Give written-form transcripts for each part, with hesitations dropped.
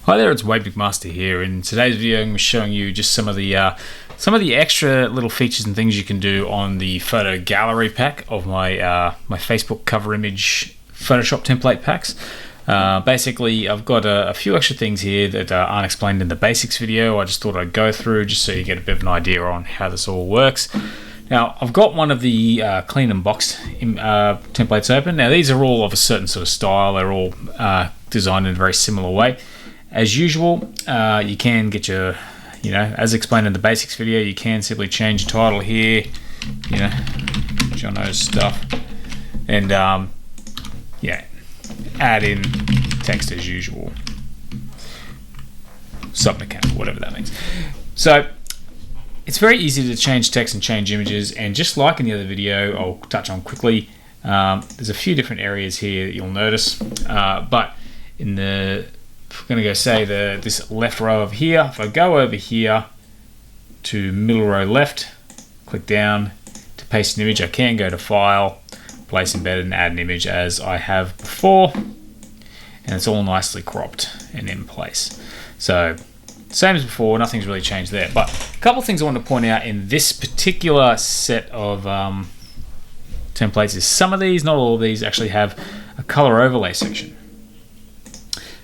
Hi there, it's Wade McMaster here. In today's video, I'm showing you just some of the extra little features and things you can do on the photo gallery pack of my my Facebook cover image Photoshop template packs. Basically, I've got a few extra things here that aren't explained in the basics video. I just thought I'd go through just so you get a bit of an idea on how this all works. Now, I've got one of the clean and boxed templates open. Now, these are all of a certain sort of style. They're all designed in a very similar way. As usual, you can get your, as explained in the basics video, you can simply change the title here, Jono's stuff, and add in text as usual, submechanical, whatever that means. So it's very easy to change text and change images, and just like in the other video, I'll touch on quickly. There's a few different areas here that you'll notice, but in the if we're going to go say this left row over here, if I go over here to middle row left, click down to paste an image, I can go to File, Place Embedded, and add an image as I have before, and it's all nicely cropped and in place. So same as before, nothing's really changed there. But a couple of things I want to point out in this particular set of templates is some of these, not all of these, actually have a color overlay section.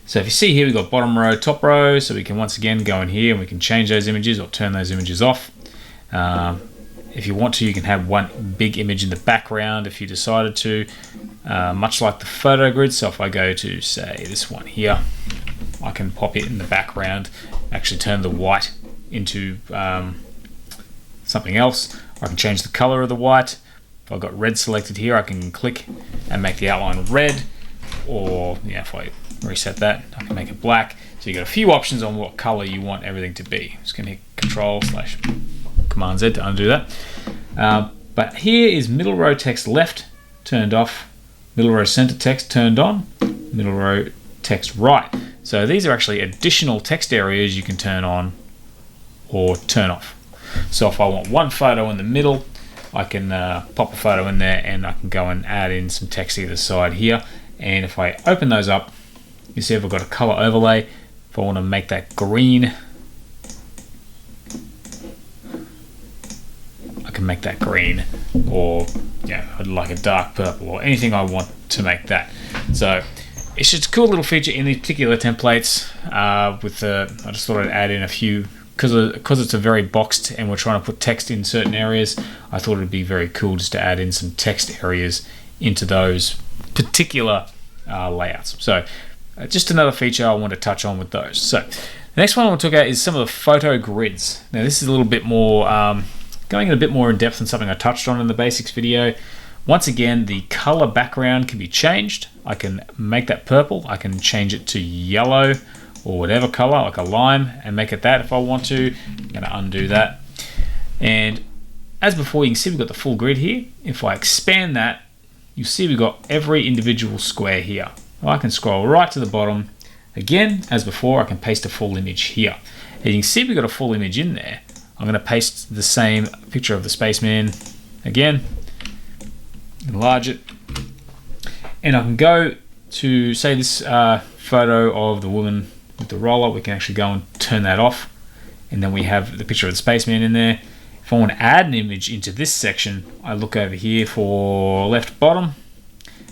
So if you see here, we've got bottom row, top row, so we can once again go in here and we can change those images or turn those images off. If you want to, you can have one big image in the background if you decided to, much like the photo grid. So if I go to, say, this one here, I can pop it in the background, actually turn the white into something else. I can change the color of the white. If I've got red selected here, I can click and make the outline red, or if I reset that, I can make it black. So you've got a few options on what color you want everything to be. I'm just going to hit Control/Command Z to undo that. But here is middle row text left turned off, middle row center text turned on, middle row text right. So these are actually additional text areas you can turn on or turn off. So if I want one photo in the middle, I can pop a photo in there and I can go and add in some text either side here. And if I open those up, you see I've got a color overlay. If I want to make that green, I can make that green, or I'd like a dark purple, or anything I want to make that. So it's just a cool little feature in these particular templates. I just thought I'd add in a few because it's a very boxed and we're trying to put text in certain areas. I thought it'd be very cool just to add in some text areas into those particular layouts. So just another feature I want to touch on with those. So the next one I want to talk about is some of the photo grids. Now this is a little bit more going a bit more in depth than something I touched on in the basics video. Once again, the color background can be changed. I can make that purple. I can change it to yellow or whatever color, like a lime, and make it that if I want to. I'm going to undo that. And as before, you can see we've got the full grid here. If I expand that, you see we've got every individual square here. I can scroll right to the bottom. Again, as before, I can paste a full image here. And you can see we've got a full image in there. I'm going to paste the same picture of the spaceman again, enlarge it, and I can go to, say, this photo of the woman with the roller. We can actually go and turn that off, and then we have the picture of the spaceman in there. If I want to add an image into this section, I look over here for left bottom,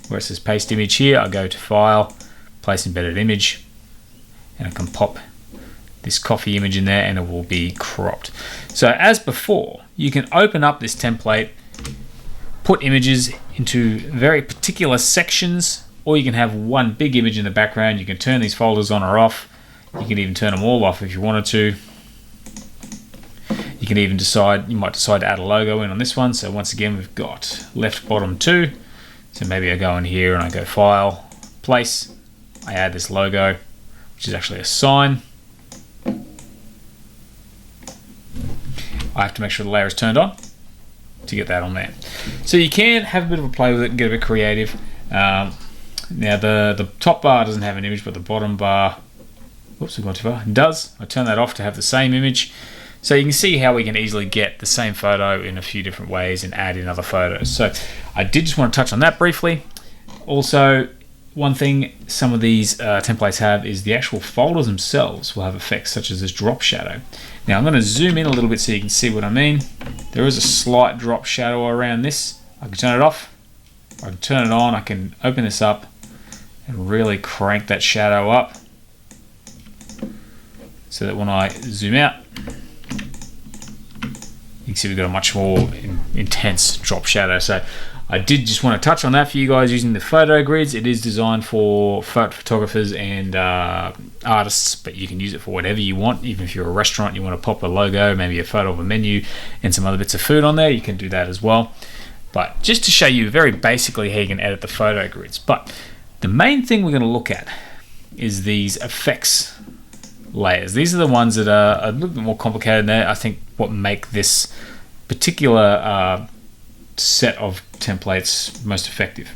where it says paste image here. I go to File, Place Embedded Image, and I can pop this coffee image in there and it will be cropped. So as before, you can open up this template, put images into very particular sections, or you can have one big image in the background. You can turn these folders on or off. You can even turn them all off if you wanted to. You can even you might decide to add a logo in on this one. So once again, we've got left bottom 2. So maybe I go in here and I go File, Place, I add this logo, which is actually a sign. I have to make sure the layer is turned on to get that on there. So you can have a bit of a play with it and get a bit creative. Now the top bar doesn't have an image, but the bottom bar, whoops, we've gone too far, does. I turn that off to have the same image. So you can see how we can easily get the same photo in a few different ways and add in other photos. So I did just want to touch on that briefly. Also, one thing some of these templates have is the actual folders themselves will have effects such as this drop shadow. Now I'm going to zoom in a little bit so you can see what I mean. There is a slight drop shadow around this. I can turn it off, I can turn it on, I can open this up and really crank that shadow up so that when I zoom out, you can see we've got a much more intense drop shadow. So I did just want to touch on that for you guys using the photo grids. It is designed for photographers and artists, but you can use it for whatever you want. Even if you're a restaurant, you want to pop a logo, maybe a photo of a menu and some other bits of food on there, you can do that as well. But just to show you very basically how you can edit the photo grids. But the main thing we're going to look at is these effects layers. These are the ones that are a little bit more complicated than I think what make this particular set of templates most effective.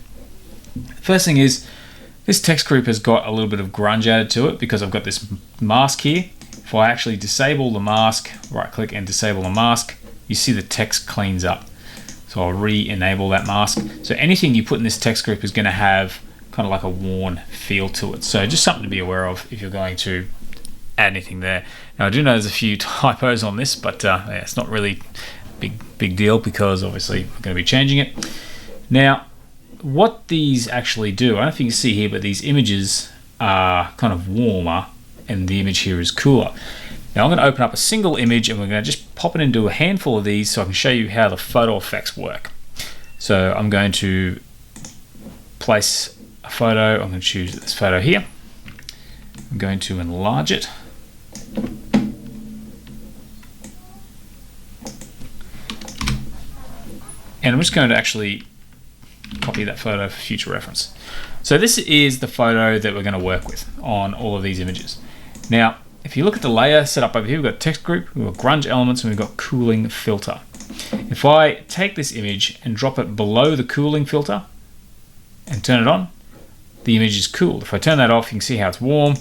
First thing is this text group has got a little bit of grunge added to it because I've got this mask here. If I actually disable the mask, right click and disable the mask, you see the text cleans up. So I'll re-enable that mask. So anything you put in this text group is going to have kind of like a worn feel to it. So just something to be aware of if you're going to add anything there. Now I do know there's a few typos on this, but yeah, it's not really big deal because obviously we're going to be changing it. Now what these actually do, I don't know if you can see here, but these images are kind of warmer and the image here is cooler. Now I'm going to open up a single image and we're going to just pop it into a handful of these so I can show you how the photo effects work. So I'm going to place a photo. I'm going to choose this photo here. I'm going to enlarge it. And I'm just going to actually copy that photo for future reference. So this is the photo that we're going to work with on all of these images. Now, if you look at the layer set up over here, we've got text group, we've got grunge elements, and we've got cooling filter. If I take this image and drop it below the cooling filter and turn it on, the image is cooled. If I turn that off, you can see how it's warm.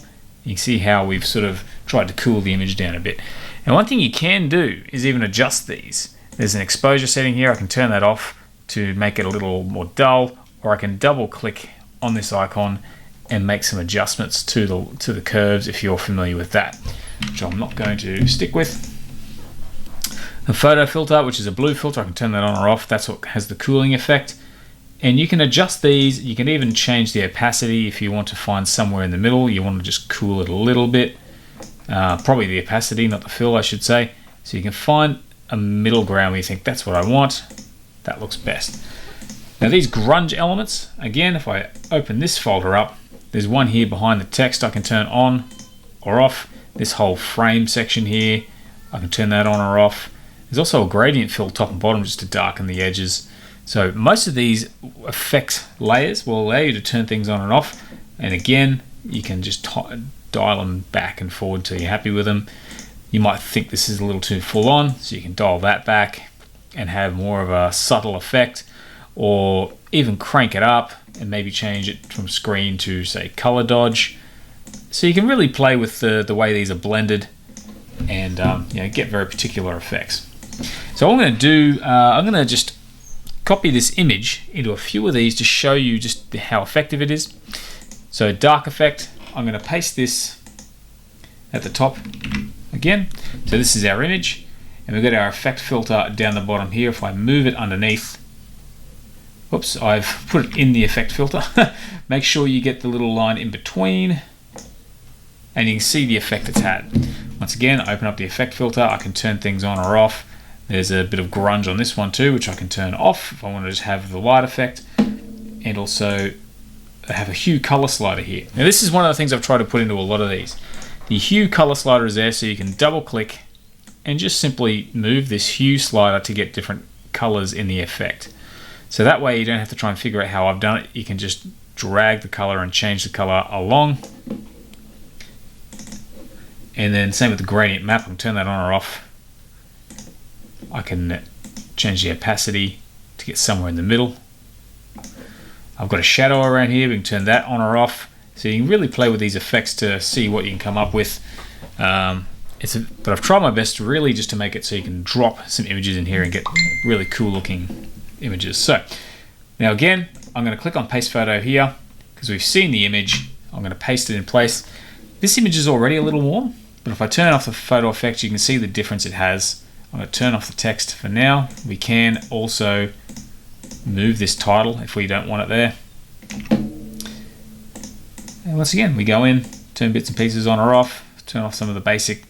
You can see how we've sort of tried to cool the image down a bit. And one thing you can do is even adjust these. There's an exposure setting here. I can turn that off to make it a little more dull, or I can double click on this icon and make some adjustments to the curves if you're familiar with that, which I'm not going to stick with. The photo filter, which is a blue filter, I can turn that on or off. That's what has the cooling effect. And you can adjust these. You can even change the opacity if you want to find somewhere in the middle. You want to just cool it a little bit. Probably the opacity, not the fill, I should say. So you can find a middle ground where you think that's what I want. That looks best. Now these grunge elements, again, if I open this folder up, there's one here behind the text I can turn on or off. This whole frame section here, I can turn that on or off. There's also a gradient fill top and bottom just to darken the edges. So most of these effect layers will allow you to turn things on and off. And again, you can just dial them back and forward until you're happy with them. You might think this is a little too full on, so you can dial that back and have more of a subtle effect, or even crank it up and maybe change it from screen to, say, color dodge. So you can really play with the way these are blended and get very particular effects. So what I'm going to do, I'm going to just copy this image into a few of these to show you just how effective it is. So dark effect, I'm going to paste this at the top again. So this is our image, and we've got our effect filter down the bottom here. If I move it underneath, oops, I've put it in the effect filter. Make sure you get the little line in between, and you can see the effect it's had. Once again, open up the effect filter. I can turn things on or off. There's a bit of grunge on this one too, which I can turn off if I want to just have the light effect, and also have a hue color slider here. Now this is one of the things I've tried to put into a lot of these. The hue color slider is there, so you can double click and just simply move this hue slider to get different colors in the effect. So that way you don't have to try and figure out how I've done it. You can just drag the color and change the color along. And then same with the gradient map, I can turn that on or off. I can change the opacity to get somewhere in the middle. I've got a shadow around here, we can turn that on or off. So you can really play with these effects to see what you can come up with. But I've tried my best really just to make it so you can drop some images in here and get really cool looking images. So now again, I'm going to click on paste photo here, because we've seen the image. I'm going to paste it in place. This image is already a little warm, but if I turn off the photo effect, you can see the difference it has. I'm going to turn off the text for now. We can also move this title if we don't want it there. And once again, we go in, turn bits and pieces on or off, turn off some of the basic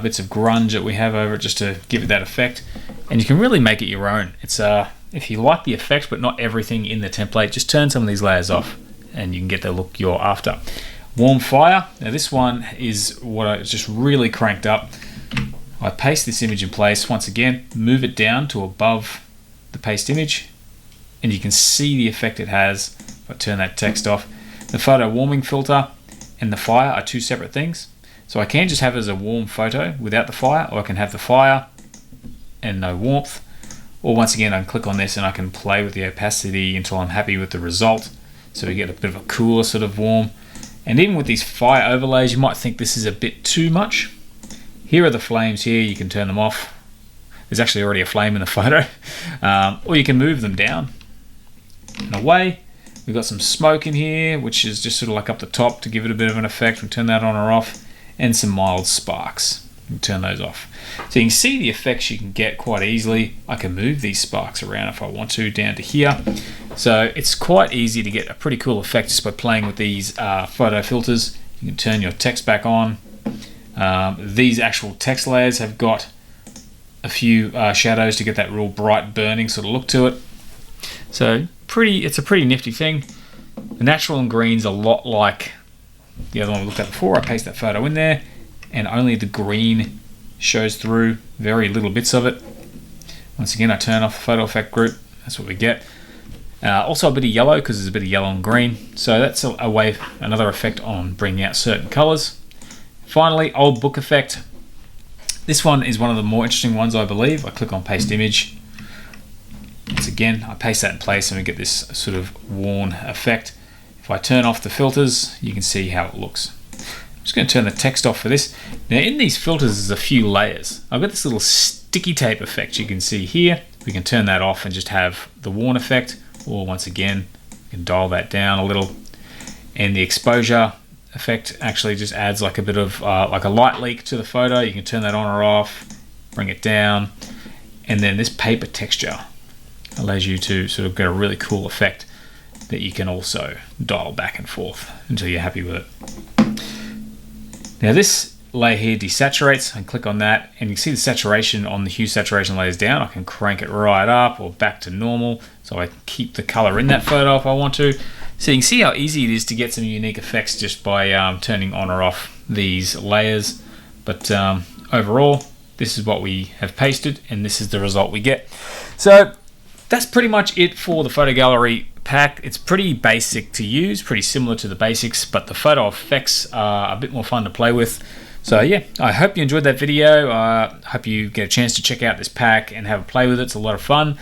bits of grunge that we have over it just to give it that effect. And you can really make it your own. It's if you like the effect but not everything in the template, just turn some of these layers off and you can get the look you're after. Warm fire. Now this one is what I just really cranked up. I paste this image in place. Once again, move it down to above the paste image and you can see the effect it has. If I turn that text off, the photo warming filter and the fire are two separate things. So I can just have it as a warm photo without the fire, or I can have the fire and no warmth. Or once again, I can click on this and I can play with the opacity until I'm happy with the result. So we get a bit of a cooler sort of warm. And even with these fire overlays, you might think this is a bit too much. Here are the flames here, you can turn them off. There's actually already a flame in the photo. Or you can move them down and away. We've got some smoke in here, which is just sort of like up the top to give it a bit of an effect. We turn that on or off. And some mild sparks. You can turn those off. So you can see the effects you can get quite easily. I can move these sparks around if I want to down to here. So it's quite easy to get a pretty cool effect just by playing with these photo filters. You can turn your text back on. These actual text layers have got a few shadows to get that real bright burning sort of look to it. So it's a pretty nifty thing. The natural and green's a lot like the other one we looked at before. I paste that photo in there and only the green shows through, very little bits of it. Once again, I turn off the photo effect group. That's what we get. Also a bit of yellow because there's a bit of yellow and green. So that's a way, another effect on bringing out certain colors. Finally, old book effect. This one is one of the more interesting ones, I believe. I click on paste image. Once again, I paste that in place and we get this sort of worn effect. If I turn off the filters, you can see how it looks. I'm just going to turn the text off for this. Now in these filters, there's a few layers. I've got this little sticky tape effect you can see here. We can turn that off and just have the worn effect, or once again, you can dial that down a little. And the exposure effect actually just adds like a bit of like a light leak to the photo. You can turn that on or off, bring it down. And then this paper texture allows you to sort of get a really cool effect that you can also dial back and forth until you're happy with it. Now this layer here desaturates, and click on that and you can see the saturation on the hue saturation layers down. I can crank it right up or back to normal so I can keep the color in that photo if I want to. So you can see how easy it is to get some unique effects just by turning on or off these layers. But overall, this is what we have pasted and this is the result we get. So that's pretty much it for the photo gallery pack. It's pretty basic to use, pretty similar to the basics, but the photo effects are a bit more fun to play with. So yeah, I hope you enjoyed that video. I hope you get a chance to check out this pack and have a play with it. It's a lot of fun.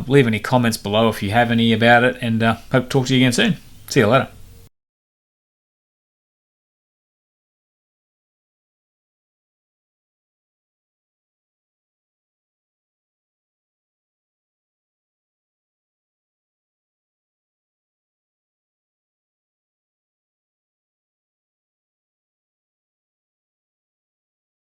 Leave any comments below if you have any about it, and hope to talk to you again soon. See you later.